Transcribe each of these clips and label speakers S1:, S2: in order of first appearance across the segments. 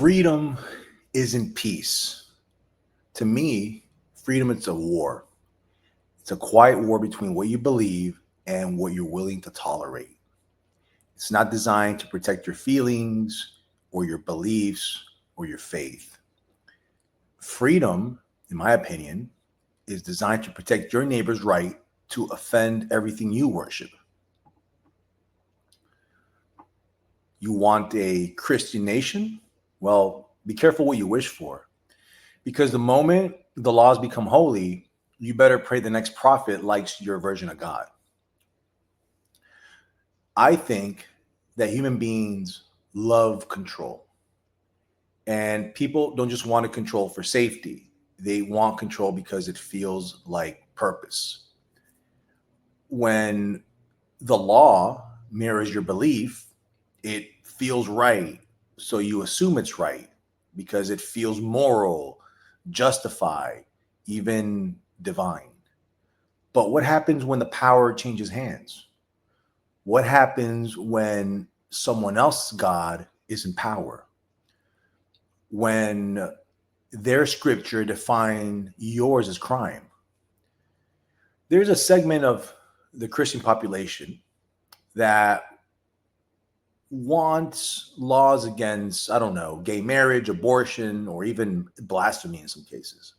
S1: Freedom isn't peace. To me, freedom is a war. It's a quiet war between what you believe and what you're willing to tolerate. It's not designed to protect your feelings or your beliefs or your faith. Freedom, in my opinion, is designed to protect your neighbor's right to offend everything you worship. You want a Christian nation? Well, be careful what you wish for. Because the moment the laws become holy, you better pray the next prophet likes your version of God. I think that human beings love control. And people don't just want to control for safety. They want control because it feels like purpose. When the law mirrors your belief, it feels right. So you assume it's right because it feels moral, justified, even divine. But what happens when the power changes hands? What happens when someone else's God is in power? When their scripture define yours as crime? There's a segment of the Christian population that wants laws against, I don't know, gay marriage, abortion, or even blasphemy in some cases.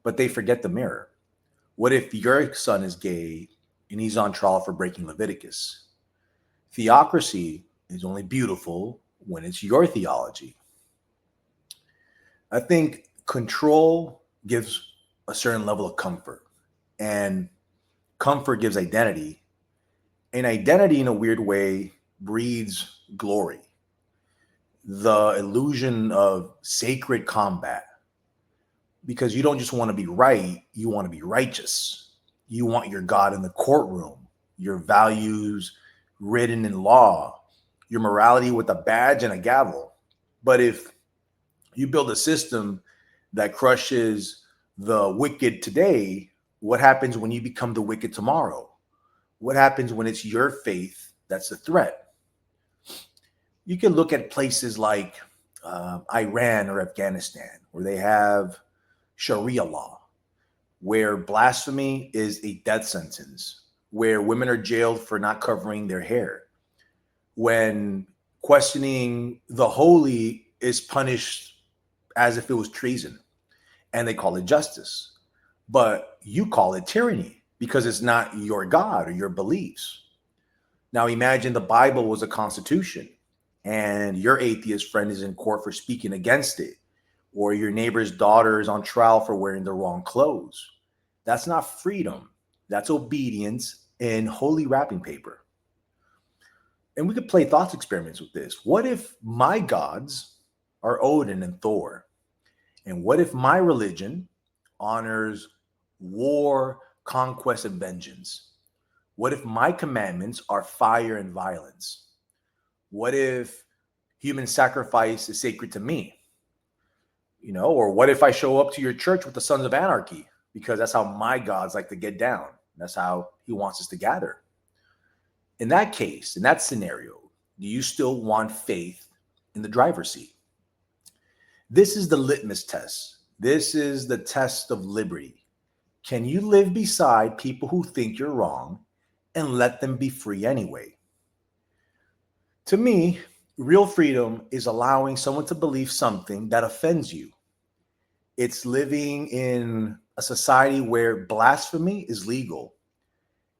S1: But they forget the mirror. What if your son is gay and he's on trial for breaking Leviticus? Theocracy is only beautiful when it's your theology. I think control gives a certain level of comfort, and comfort gives identity. And identity, in a weird way, breeds glory. The illusion of sacred combat. Because you don't just want to be right, you want to be righteous. You want your God in the courtroom, your values written in law, your morality with a badge and a gavel. But if you build a system that crushes the wicked today, what happens when you become the wicked tomorrow? What happens when it's your faith that's the threat? You can look at places like Iran or Afghanistan, where they have Sharia law, where blasphemy is a death sentence, where women are jailed for not covering their hair, when questioning the holy is punished as if it was treason, and they call it justice. But you call it tyranny because it's not your God or your beliefs. Now imagine the Bible was a constitution and your atheist friend is in court for speaking against it, or your neighbor's daughter is on trial for wearing the wrong clothes. That's not freedom. That's obedience in holy wrapping paper. And we could play thoughts experiments with this. What if my gods are Odin and Thor? And what if my religion honors war, conquest, and vengeance? What if my commandments are fire and violence? What if human sacrifice is sacred to me? Or what if I show up to your church with the Sons of Anarchy? Because that's how my gods like to get down. That's how he wants us to gather. In that case, in that scenario, do you still want faith in the driver's seat? This is the litmus test. This is the test of liberty. Can you live beside people who think you're wrong and let them be free anyway? To me, real freedom is allowing someone to believe something that offends you. It's living in a society where blasphemy is legal,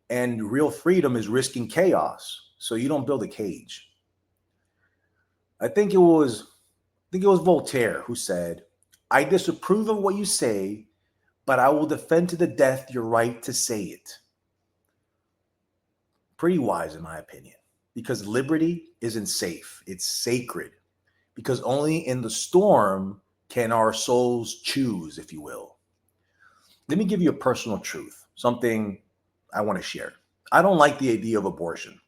S1: and real freedom is risking chaos so you don't build a cage. I think it was Voltaire who said, "I disapprove of what you say, but I will defend to the death your right to say it." Pretty wise, in my opinion, because liberty isn't safe. It's sacred, because only in the storm can our souls choose, if you will. Let me give you a personal truth, something I want to share. I don't like the idea of abortion.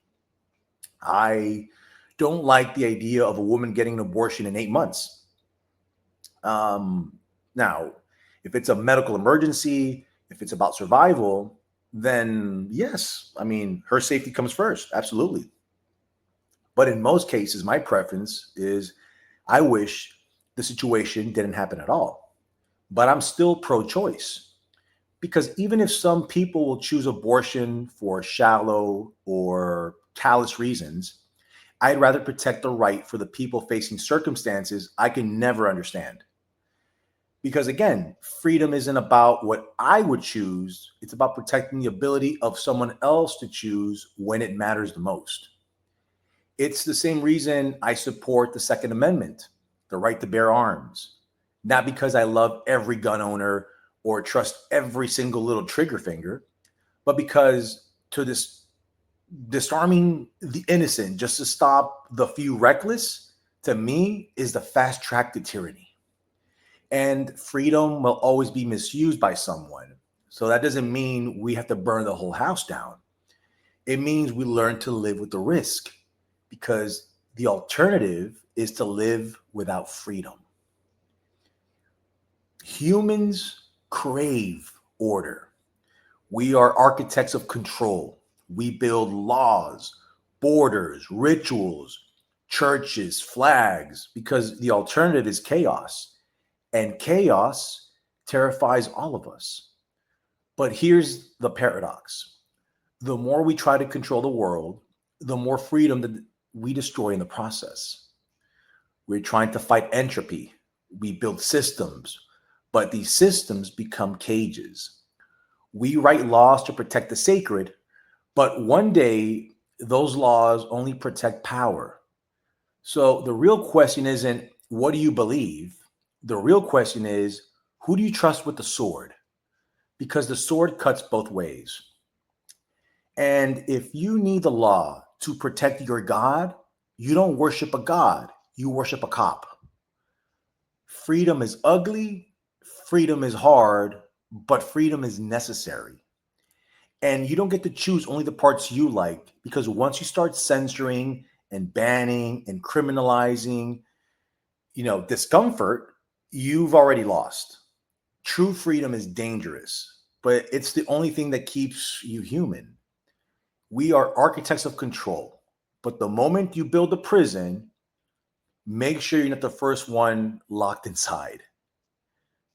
S1: I don't like the idea of a woman getting an abortion in 8 months. Now, if it's a medical emergency, if it's about survival, then yes, her safety comes first. Absolutely. But in most cases, my preference is I wish the situation didn't happen at all. But I'm still pro choice because even if some people will choose abortion for shallow or callous reasons, I'd rather protect the right for the people facing circumstances I can never understand. Because again, freedom isn't about what I would choose, it's about protecting the ability of someone else to choose when it matters the most. It's the same reason I support the Second Amendment, the right to bear arms. Not because I love every gun owner or trust every single little trigger finger, but because to this disarming the innocent just to stop the few reckless, to me, is the fast track to tyranny. And freedom will always be misused by someone. So that doesn't mean we have to burn the whole house down. It means we learn to live with the risk because the alternative is to live without freedom. Humans crave order. We are architects of control. We build laws, borders, rituals, churches, flags, because the alternative is chaos. And chaos terrifies all of us. But here's the paradox: the more we try to control the world, the more freedom that we destroy in the process. We're trying to fight entropy. We build systems, but these systems become cages. We write laws to protect the sacred, but one day those laws only protect power. So the real question isn't what do you believe? The real question is who do you trust with the sword? Because the sword cuts both ways. And if you need the law to protect your God, you don't worship a God, you worship a cop. Freedom is ugly, freedom is hard, but freedom is necessary. And you don't get to choose only the parts you like because once you start censoring and banning and criminalizing, discomfort, you've already lost. True freedom is dangerous, but it's the only thing that keeps you human. We are architects of control, but the moment you build a prison, make sure you're not the first one locked inside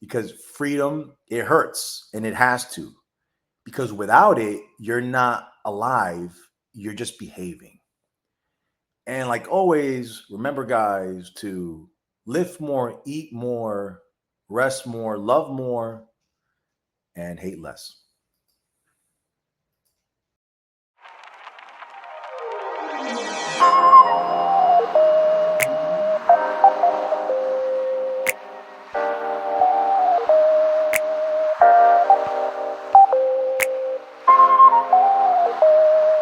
S1: because freedom, it hurts and it has to. Because without it, you're not alive, you're just behaving. And like always, remember, guys, to lift more, eat more, rest more, love more, and hate less.